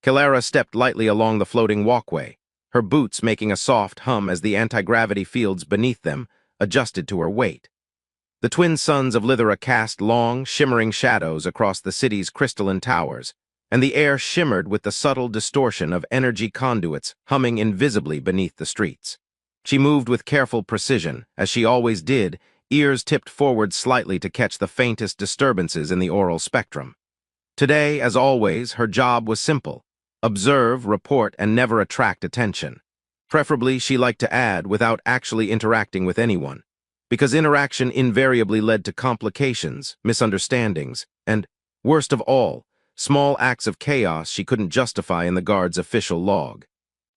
Kilara stepped lightly along the floating walkway, her boots making a soft hum as the anti-gravity fields beneath them adjusted to her weight. The twin suns of Lithera cast long, shimmering shadows across the city's crystalline towers, and the air shimmered with the subtle distortion of energy conduits humming invisibly beneath the streets. She moved with careful precision, as she always did, ears tipped forward slightly to catch the faintest disturbances in the aural spectrum. Today, as always, her job was simple: observe, report, and never attract attention. Preferably, she liked to add, without actually interacting with anyone, because interaction invariably led to complications, misunderstandings, and, worst of all, small acts of chaos she couldn't justify in the guard's official log.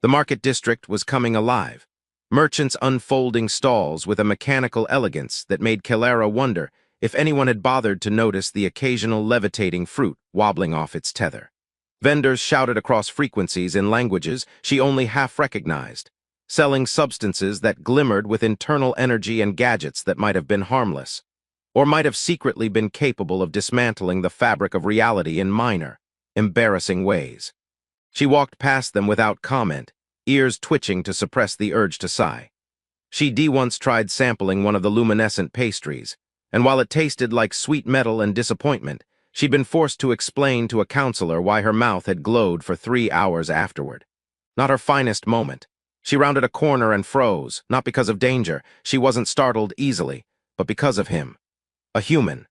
The market district was coming alive, merchants unfolding stalls with a mechanical elegance that made Kilara wonder if anyone had bothered to notice the occasional levitating fruit wobbling off its tether. Vendors shouted across frequencies in languages she only half recognized, selling substances that glimmered with internal energy and gadgets that might have been harmless, or might have secretly been capable of dismantling the fabric of reality in minor, embarrassing ways. She walked past them without comment, ears twitching to suppress the urge to sigh. She once tried sampling one of the luminescent pastries, and while it tasted like sweet metal and disappointment, she'd been forced to explain to a counselor why her mouth had glowed for 3 hours afterward. Not her finest moment. She rounded a corner and froze, not because of danger. She wasn't startled easily, but because of him. A human.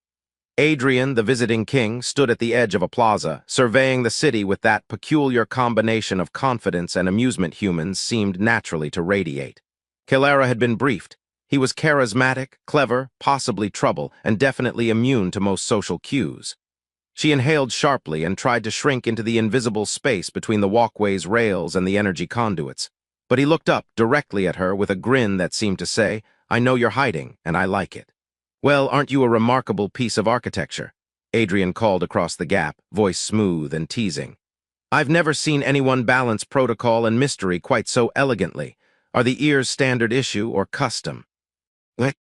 Adrian, the visiting king, stood at the edge of a plaza, surveying the city with that peculiar combination of confidence and amusement humans seemed naturally to radiate. Kilara had been briefed. He was charismatic, clever, possibly trouble, and definitely immune to most social cues. She inhaled sharply and tried to shrink into the invisible space between the walkway's rails and the energy conduits. But he looked up directly at her with a grin that seemed to say, "I know you're hiding, and I like it." "Well, aren't you a remarkable piece of architecture?" Adrian called across the gap, voice smooth and teasing. "I've never seen anyone balance protocol and mystery quite so elegantly. Are the ears standard issue or custom?"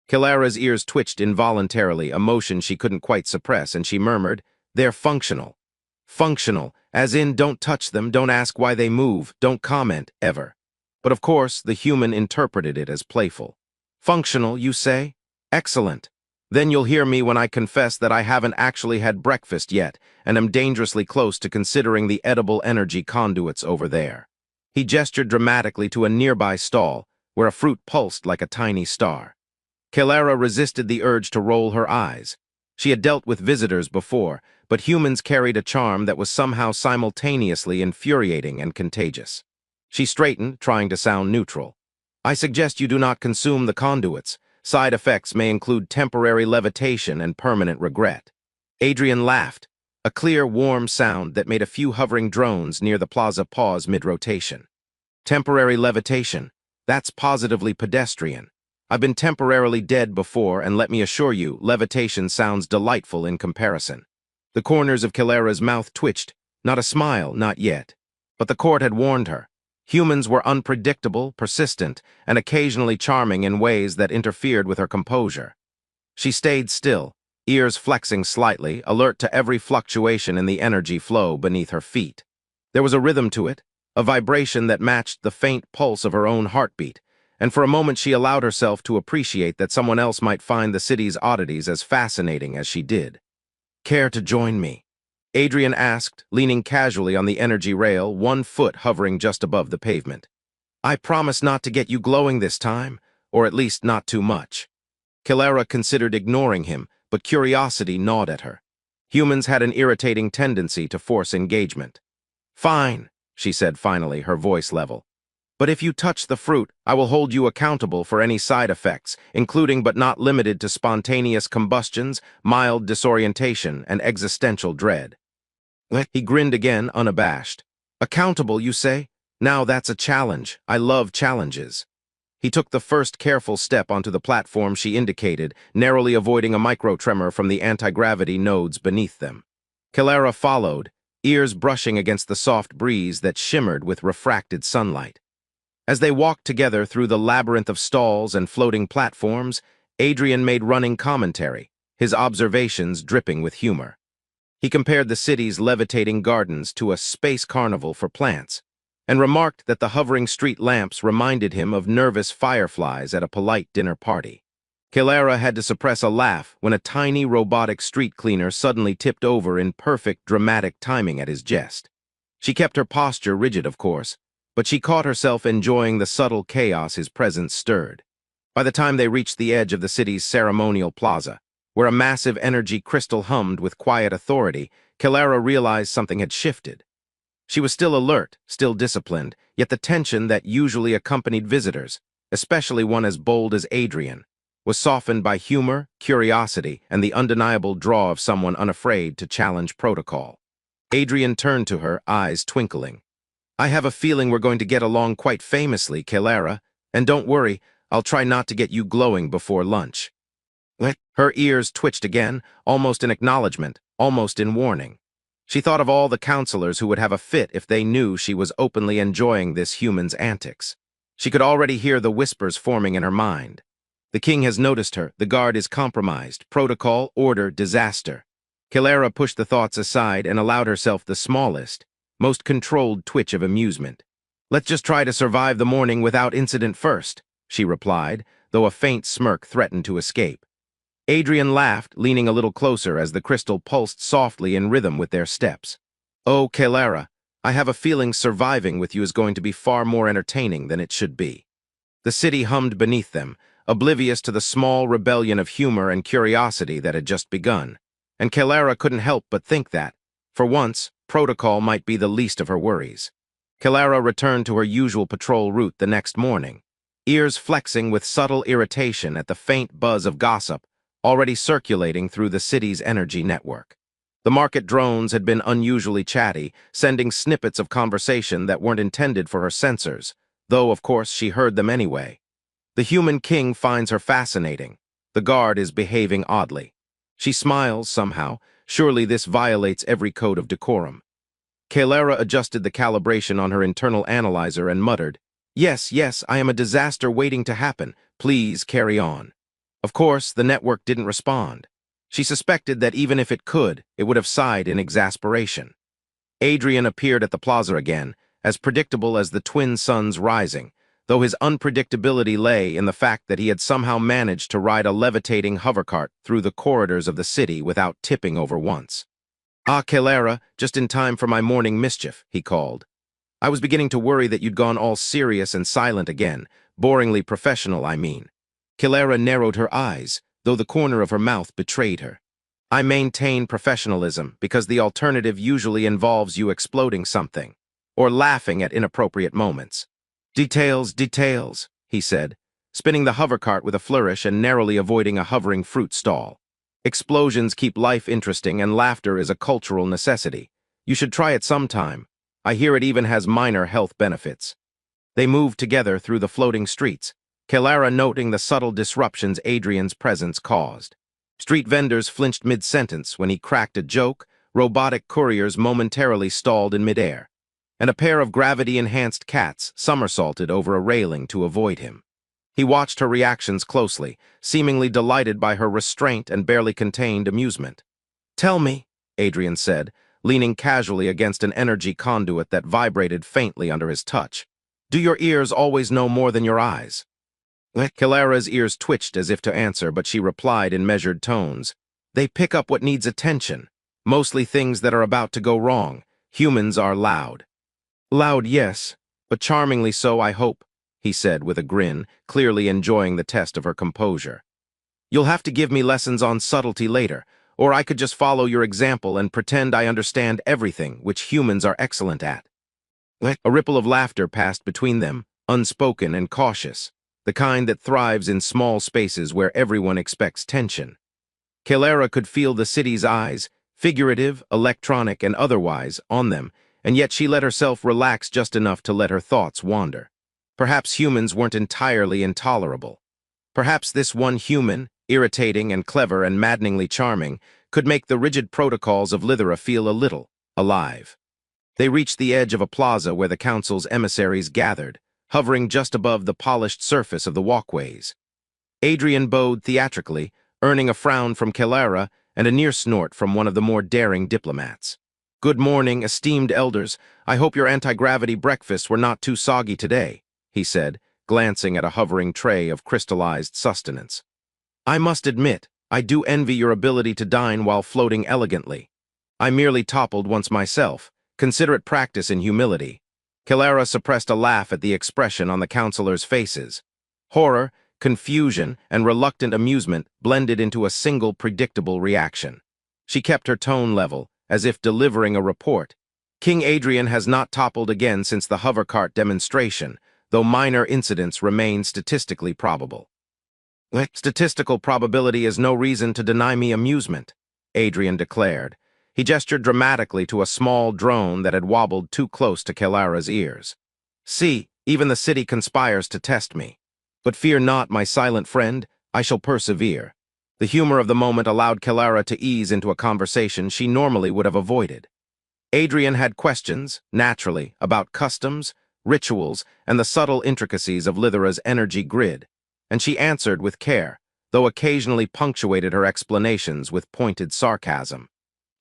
Kilara's ears twitched involuntarily, a motion she couldn't quite suppress, and she murmured, "They're functional." Functional, as in don't touch them, don't ask why they move, don't comment, ever. But of course, the human interpreted it as playful. "Functional, you say? Excellent. Then you'll hear me when I confess that I haven't actually had breakfast yet, and am dangerously close to considering the edible energy conduits over there." He gestured dramatically to a nearby stall, where a fruit pulsed like a tiny star. Kilara resisted the urge to roll her eyes. She had dealt with visitors before, but humans carried a charm that was somehow simultaneously infuriating and contagious. She straightened, trying to sound neutral. "I suggest you do not consume the conduits. Side effects may include temporary levitation and permanent regret." Adrian laughed, a clear, warm sound that made a few hovering drones near the plaza pause mid-rotation. "Temporary levitation? That's positively pedestrian. I've been temporarily dead before, and let me assure you, levitation sounds delightful in comparison." The corners of Kilara's mouth twitched, not a smile, not yet. But the court had warned her. Humans were unpredictable, persistent, and occasionally charming in ways that interfered with her composure. She stayed still, ears flexing slightly, alert to every fluctuation in the energy flow beneath her feet. There was a rhythm to it, a vibration that matched the faint pulse of her own heartbeat, and for a moment she allowed herself to appreciate that someone else might find the city's oddities as fascinating as she did. "Care to join me?" Adrian asked, leaning casually on the energy rail, one foot hovering just above the pavement. "I promise not to get you glowing this time, or at least not too much." Kilara considered ignoring him, but curiosity gnawed at her. Humans had an irritating tendency to force engagement. "Fine," she said finally, her voice level. "But if you touch the fruit, I will hold you accountable for any side effects, including but not limited to spontaneous combustions, mild disorientation, and existential dread." He grinned again, unabashed. "Accountable, you say? Now that's a challenge. I love challenges." He took the first careful step onto the platform she indicated, narrowly avoiding a microtremor from the anti-gravity nodes beneath them. Kilara followed, ears brushing against the soft breeze that shimmered with refracted sunlight. As they walked together through the labyrinth of stalls and floating platforms, Adrian made running commentary, his observations dripping with humor. He compared the city's levitating gardens to a space carnival for plants, and remarked that the hovering street lamps reminded him of nervous fireflies at a polite dinner party. Kilara had to suppress a laugh when a tiny robotic street cleaner suddenly tipped over in perfect dramatic timing at his jest. She kept her posture rigid, of course, but she caught herself enjoying the subtle chaos his presence stirred. By the time they reached the edge of the city's ceremonial plaza, where a massive energy crystal hummed with quiet authority, Kilara realized something had shifted. She was still alert, still disciplined, yet the tension that usually accompanied visitors, especially one as bold as Adrian, was softened by humor, curiosity, and the undeniable draw of someone unafraid to challenge protocol. Adrian turned to her, eyes twinkling. "I have a feeling we're going to get along quite famously, Kilara, and don't worry, I'll try not to get you glowing before lunch." Her ears twitched again, almost in acknowledgement, almost in warning. She thought of all the counselors who would have a fit if they knew she was openly enjoying this human's antics. She could already hear the whispers forming in her mind. The king has noticed her, the guard is compromised, protocol, order, disaster. Kilara pushed the thoughts aside and allowed herself the smallest, most controlled twitch of amusement. "Let's just try to survive the morning without incident first," she replied, though a faint smirk threatened to escape. Adrian laughed, leaning a little closer as the crystal pulsed softly in rhythm with their steps. "Oh, Kilara, I have a feeling surviving with you is going to be far more entertaining than it should be." The city hummed beneath them, oblivious to the small rebellion of humor and curiosity that had just begun. And Kilara couldn't help but think that, for once, protocol might be the least of her worries. Kilara returned to her usual patrol route the next morning, ears flexing with subtle irritation at the faint buzz of gossip already circulating through the city's energy network. The market drones had been unusually chatty, sending snippets of conversation that weren't intended for her sensors, though, of course, she heard them anyway. The human king finds her fascinating. The guard is behaving oddly. She smiles somehow. Surely this violates every code of decorum. Kilara adjusted the calibration on her internal analyzer and muttered, Yes, I am a disaster waiting to happen. Please carry on." Of course, the network didn't respond. She suspected that even if it could, it would have sighed in exasperation. Adrian appeared at the plaza again, as predictable as the twin suns rising, though his unpredictability lay in the fact that he had somehow managed to ride a levitating hovercart through the corridors of the city without tipping over once. "Ah, Kilara, just in time for my morning mischief," he called. "I was beginning to worry that you'd gone all serious and silent again, boringly professional, I mean." Kilara narrowed her eyes, though the corner of her mouth betrayed her. "I maintain professionalism because the alternative usually involves you exploding something, or laughing at inappropriate moments." Details, he said, spinning the hovercart with a flourish and narrowly avoiding a hovering fruit stall. "Explosions keep life interesting and laughter is a cultural necessity. You should try it sometime. I hear it even has minor health benefits." They moved together through the floating streets, Kilara noting the subtle disruptions Adrian's presence caused. Street vendors flinched mid-sentence when he cracked a joke, robotic couriers momentarily stalled in midair, and a pair of gravity-enhanced cats somersaulted over a railing to avoid him. He watched her reactions closely, seemingly delighted by her restraint and barely contained amusement. "Tell me," Adrian said, leaning casually against an energy conduit that vibrated faintly under his touch. "Do your ears always know more than your eyes?" Kilara's ears twitched as if to answer, but she replied in measured tones. "They pick up what needs attention, mostly things that are about to go wrong. Humans are loud." "Loud, yes, but charmingly so, I hope," he said with a grin, clearly enjoying the test of her composure. "You'll have to give me lessons on subtlety later, or I could just follow your example and pretend I understand everything, which humans are excellent at." A ripple of laughter passed between them, unspoken and cautious, the kind that thrives in small spaces where everyone expects tension. Kilara could feel the city's eyes, figurative, electronic, and otherwise, on them, and yet she let herself relax just enough to let her thoughts wander. Perhaps humans weren't entirely intolerable. Perhaps this one human, irritating and clever and maddeningly charming, could make the rigid protocols of Lythera feel a little alive. They reached the edge of a plaza where the council's emissaries gathered, hovering just above the polished surface of the walkways. Adrian bowed theatrically, earning a frown from Kilara and a near snort from one of the more daring diplomats. "Good morning, esteemed elders. I hope your anti-gravity breakfasts were not too soggy today," he said, glancing at a hovering tray of crystallized sustenance. "I must admit, I do envy your ability to dine while floating elegantly. I merely toppled once myself. Consider it practice in humility." Kilara suppressed a laugh at the expression on the counselors' faces. Horror, confusion, and reluctant amusement blended into a single predictable reaction. She kept her tone level, as if delivering a report. "King Adrian has not toppled again since the hovercart demonstration, though minor incidents remain statistically probable." "Statistical probability is no reason to deny me amusement," Adrian declared. He gestured dramatically to a small drone that had wobbled too close to Kilara's ears. "See, even the city conspires to test me. But fear not, my silent friend, I shall persevere." The humor of the moment allowed Kilara to ease into a conversation she normally would have avoided. Adrian had questions, naturally, about customs, rituals, and the subtle intricacies of Lithera's energy grid, and she answered with care, though occasionally punctuated her explanations with pointed sarcasm.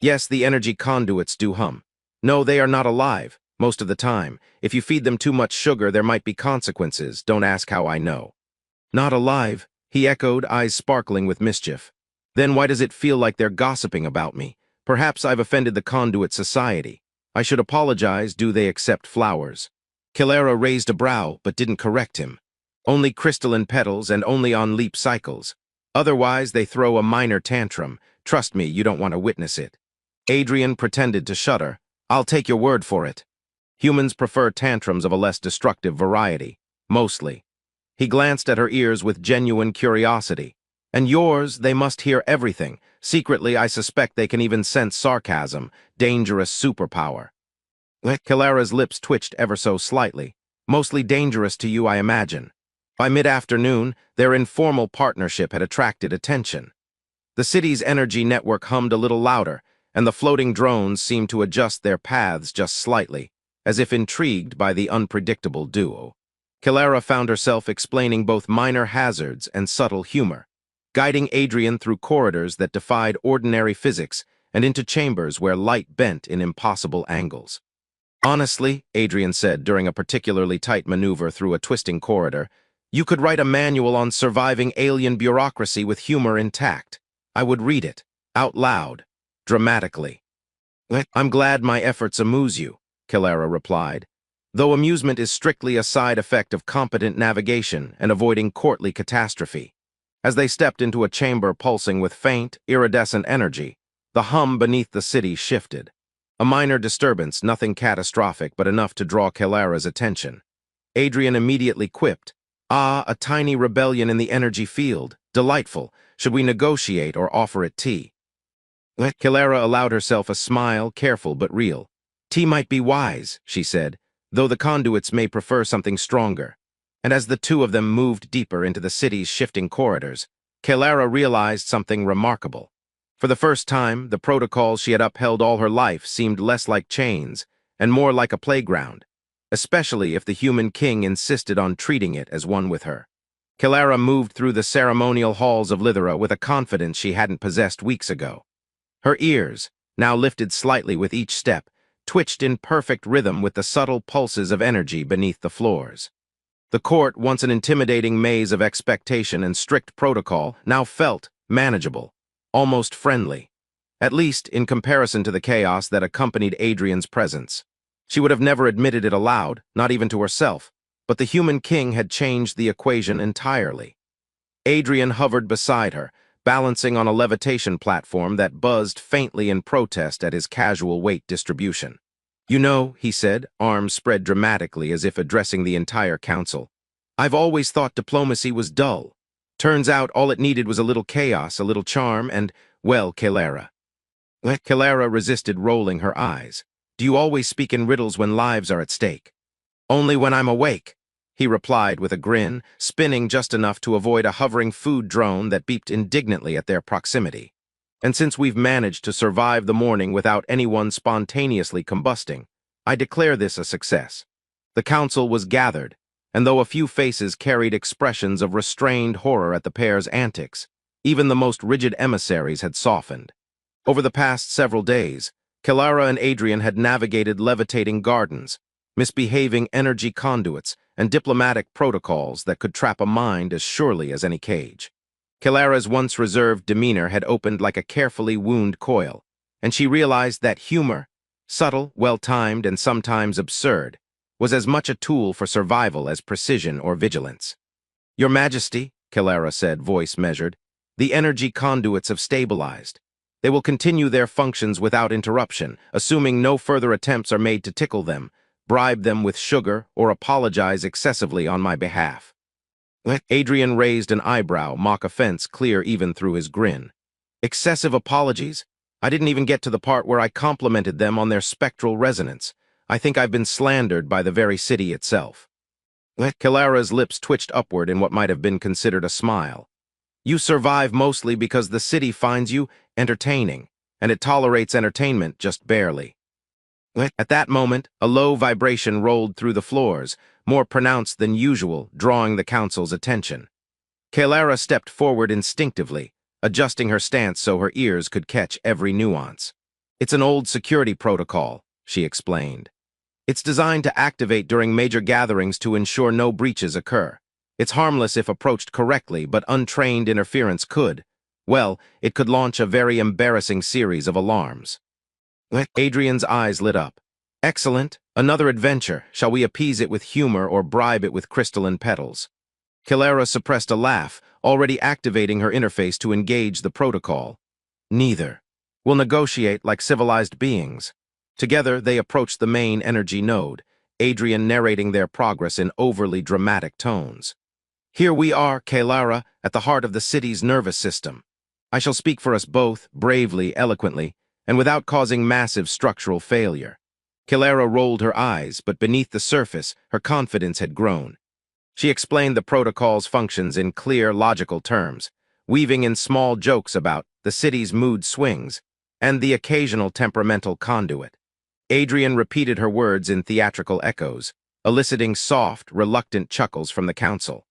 "Yes, the energy conduits do hum. No, they are not alive, most of the time. If you feed them too much sugar, there might be consequences. Don't ask how I know." "Not alive," he echoed, eyes sparkling with mischief. "Then why does it feel like they're gossiping about me? Perhaps I've offended the conduit society. I should apologize. Do they accept flowers?" Kilara raised a brow, but didn't correct him. "Only crystalline petals and only on leap cycles. Otherwise, they throw a minor tantrum. Trust me, you don't want to witness it." Adrian pretended to shudder. "I'll take your word for it. Humans prefer tantrums of a less destructive variety, mostly." He glanced at her ears with genuine curiosity. "And yours, they must hear everything. Secretly, I suspect they can even sense sarcasm, dangerous superpower." Kilara's lips twitched ever so slightly. "Mostly dangerous to you, I imagine." By mid-afternoon, their informal partnership had attracted attention. The city's energy network hummed a little louder, and the floating drones seemed to adjust their paths just slightly, as if intrigued by the unpredictable duo. Kilara found herself explaining both minor hazards and subtle humor, guiding Adrian through corridors that defied ordinary physics and into chambers where light bent in impossible angles. "Honestly," Adrian said during a particularly tight maneuver through a twisting corridor, "you could write a manual on surviving alien bureaucracy with humor intact. I would read it, out loud, dramatically." "I'm glad my efforts amuse you," Kilara replied, "though amusement is strictly a side effect of competent navigation and avoiding courtly catastrophe." As they stepped into a chamber pulsing with faint, iridescent energy, the hum beneath the city shifted. A minor disturbance, nothing catastrophic, but enough to draw Kilara's attention. Adrian immediately quipped, "Ah, a tiny rebellion in the energy field. Delightful. Should we negotiate or offer it tea?" Kilara allowed herself a smile, careful but real. "Tea might be wise," she said, "though the conduits may prefer something stronger." And as the two of them moved deeper into the city's shifting corridors, Kilara realized something remarkable. For the first time, the protocols she had upheld all her life seemed less like chains and more like a playground, especially if the human king insisted on treating it as one with her. Kilara moved through the ceremonial halls of Lithera with a confidence she hadn't possessed weeks ago. Her ears, now lifted slightly with each step, twitched in perfect rhythm with the subtle pulses of energy beneath the floors. The court, once an intimidating maze of expectation and strict protocol, now felt manageable, almost friendly, at least in comparison to the chaos that accompanied Adrian's presence. She would have never admitted it aloud, not even to herself, but the human king had changed the equation entirely. Adrian hovered beside her, balancing on a levitation platform that buzzed faintly in protest at his casual weight distribution. "You know," he said, arms spread dramatically as if addressing the entire council, "I've always thought diplomacy was dull. Turns out all it needed was a little chaos, a little charm, and, well, Kilara." Kilara resisted rolling her eyes. "Do you always speak in riddles when lives are at stake?" "Only when I'm awake," he replied with a grin, spinning just enough to avoid a hovering food drone that beeped indignantly at their proximity. "And since we've managed to survive the morning without anyone spontaneously combusting, I declare this a success." The council was gathered, and though a few faces carried expressions of restrained horror at the pair's antics, even the most rigid emissaries had softened. Over the past several days, Kilara and Adrian had navigated levitating gardens, misbehaving energy conduits, and diplomatic protocols that could trap a mind as surely as any cage. Kilara's once reserved demeanor had opened like a carefully wound coil, and she realized that humor, subtle, well-timed, and sometimes absurd, was as much a tool for survival as precision or vigilance. "Your Majesty," Kilara said, voice measured, "the energy conduits have stabilized. They will continue their functions without interruption, assuming no further attempts are made to tickle them, bribe them with sugar, or apologize excessively on my behalf." Adrian raised an eyebrow, mock offense clear even through his grin. "Excessive apologies? I didn't even get to the part where I complimented them on their spectral resonance. I think I've been slandered by the very city itself." Kilara's lips twitched upward in what might have been considered a smile. "You survive mostly because the city finds you entertaining, and it tolerates entertainment just barely." At that moment, a low vibration rolled through the floors, more pronounced than usual, drawing the council's attention. Kilara stepped forward instinctively, adjusting her stance so her ears could catch every nuance. "It's an old security protocol," she explained. "It's designed to activate during major gatherings to ensure no breaches occur. It's harmless if approached correctly, but untrained interference could, well, it could launch a very embarrassing series of alarms." Adrian's eyes lit up. "Excellent. Another adventure. Shall we appease it with humor or bribe it with crystalline petals?" Kilara suppressed a laugh, already activating her interface to engage the protocol. "Neither. We'll negotiate like civilized beings." Together, they approached the main energy node, Adrian narrating their progress in overly dramatic tones. "Here we are, Kilara, at the heart of the city's nervous system. I shall speak for us both, bravely, eloquently, and without causing massive structural failure." Kilara rolled her eyes, but beneath the surface, her confidence had grown. She explained the protocol's functions in clear, logical terms, weaving in small jokes about the city's mood swings and the occasional temperamental conduit. Adrian repeated her words in theatrical echoes, eliciting soft, reluctant chuckles from the council.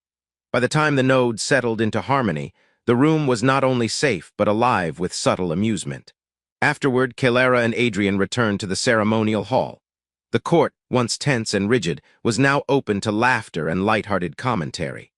By the time the node settled into harmony, the room was not only safe but alive with subtle amusement. Afterward, Kilara and Adrian returned to the ceremonial hall. The court, once tense and rigid, was now open to laughter and light-hearted commentary.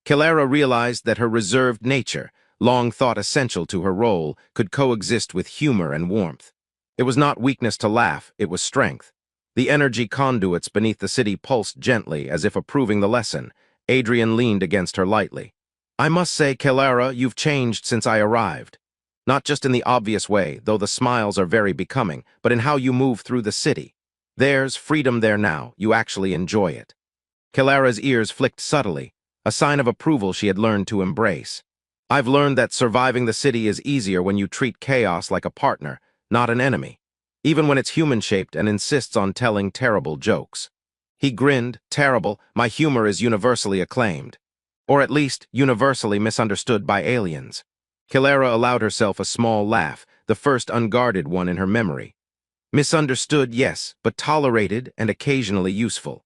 Kilara realized that her reserved nature, long thought essential to her role, could coexist with humor and warmth. It was not weakness to laugh, it was strength. The energy conduits beneath the city pulsed gently, as if approving the lesson. Adrian leaned against her lightly. "I must say, Kilara, you've changed since I arrived. Not just in the obvious way, though the smiles are very becoming, but in how you move through the city. There's freedom there now, you actually enjoy it." Kilara's ears flicked subtly, a sign of approval she had learned to embrace. "I've learned that surviving the city is easier when you treat chaos like a partner, not an enemy, even when it's human-shaped and insists on telling terrible jokes." He grinned. "Terrible, my humor is universally acclaimed. Or at least, universally misunderstood by aliens." Kilara allowed herself a small laugh, the first unguarded one in her memory. "Misunderstood, yes, but tolerated and occasionally useful."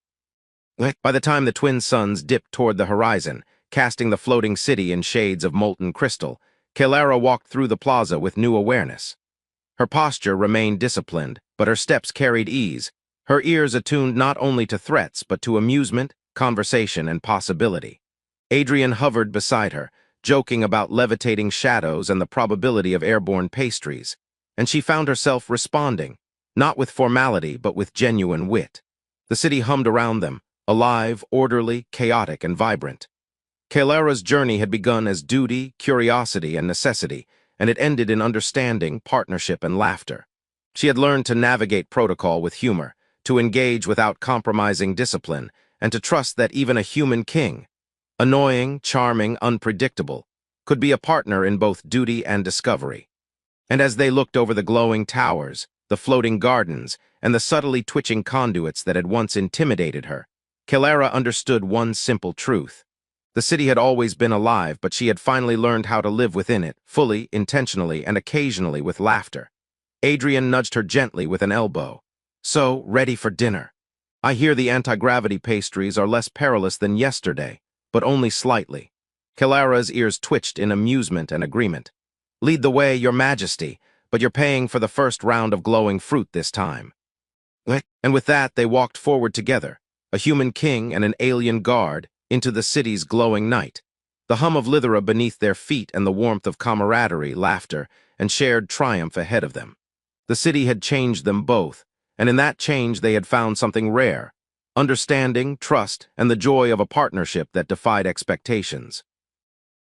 By the time the twin suns dipped toward the horizon, casting the floating city in shades of molten crystal, Kilara walked through the plaza with new awareness. Her posture remained disciplined, but her steps carried ease, her ears attuned not only to threats but to amusement, conversation, and possibility. Adrian hovered beside her, joking about levitating shadows and the probability of airborne pastries, and she found herself responding, not with formality but with genuine wit. The city hummed around them, alive, orderly, chaotic, and vibrant. Kilara's journey had begun as duty, curiosity, and necessity, and it ended in understanding, partnership, and laughter. She had learned to navigate protocol with humor, to engage without compromising discipline, and to trust that even a human king, annoying, charming, unpredictable, could be a partner in both duty and discovery. And as they looked over the glowing towers, the floating gardens, and the subtly twitching conduits that had once intimidated her, Kilara understood one simple truth. The city had always been alive, but she had finally learned how to live within it, fully, intentionally, and occasionally with laughter. Adrian nudged her gently with an elbow. "So, ready for dinner. I hear the anti-gravity pastries are less perilous than yesterday, but only slightly." Kilara's ears twitched in amusement and agreement. "Lead the way, Your Majesty, but you're paying for the first round of glowing fruit this time. And with that, they walked forward together, a human king and an alien guard, into the city's glowing night. The hum of Lithera beneath their feet and the warmth of camaraderie, laughter, and shared triumph ahead of them. The city had changed them both, and in that change they had found something rare: understanding, trust, and the joy of a partnership that defied expectations.